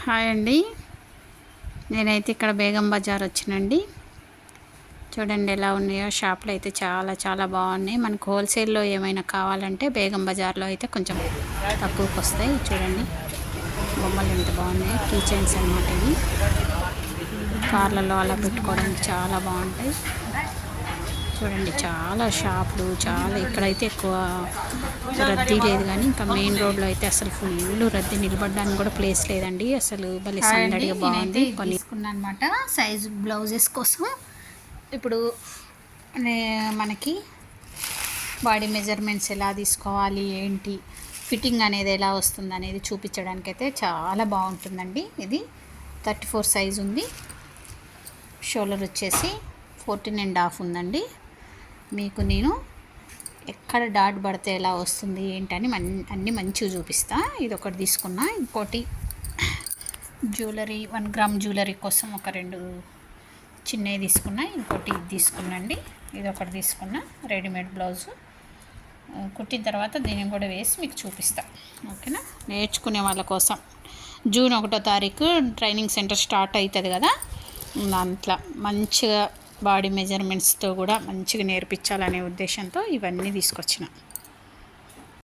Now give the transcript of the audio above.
Hi అండి. నేనైతే ఇక్కడ బేగం బజార్ వచ్చినండి. చూడండి ఎలా ఉన్నాయో షాపులు అయితే చాలా చాలా బాగున్నాయి. మనకు హోల్సేల్లో ఏమైనా కావాలంటే బేగం బజార్లో అయితే కొంచెం తక్కువకి వస్తాయి. చూడండి బొమ్మలు ఎంత బాగున్నాయి. కీ చైన్స్ అన్నమాట ఇవి. కార్లలో అలా పెట్టుకోవడానికి చాలా బాగుంటాయి. చూడండి చాలా షాపులు చాలా ఇక్కడైతే ఎక్కువ రద్దీ లేదు, కానీ ఇంకా మెయిన్ రోడ్లో అయితే అసలు ఫుల్ రద్దీ, నిలబడడానికి కూడా ప్లేస్ లేదండి. అసలు భలే సందడిగా బాగుంది. కొన్ని తీసుకున్నాను అనమాట సైజు బ్లౌజెస్ కోసం. ఇప్పుడు మనకి బాడీ మెజర్మెంట్స్ ఎలా తీసుకోవాలి, ఏంటి ఫిట్టింగ్ అనేది ఎలా వస్తుంది అనేది చూపించడానికైతే చాలా బాగుంటుందండి. ఇది 34 సైజు ఉంది. షోల్డర్ వచ్చేసి 14.5 ఉందండి. మీకు నేను ఎక్కడ డాట్ పడితే ఎలా వస్తుంది ఏంటని అన్నీ మంచిగా చూపిస్తా. ఇది ఒకటి తీసుకున్నా. ఇంకోటి జ్యువెలరీ 1 గ్రామ్ జ్యువెలరీ కోసం ఒక 2 చిన్నవి తీసుకున్నా. ఇంకోటి ఇది తీసుకున్నాండి. ఇది ఒకటి తీసుకున్నా. రెడీమేడ్ బ్లౌజు కుట్టిన తర్వాత దీన్ని కూడా వేసి మీకు చూపిస్తా. ఓకేనా? నేర్చుకునే వాళ్ళ కోసం జూన్ 1వ తారీఖు ట్రైనింగ్ సెంటర్ స్టార్ట్ అవుతుంది కదా, దాంట్లో మంచిగా బాడీ మెజర్మెంట్స్తో కూడా మంచిగా నేర్పించాలనే ఉద్దేశంతో ఇవన్నీ తీసుకొచ్చిన.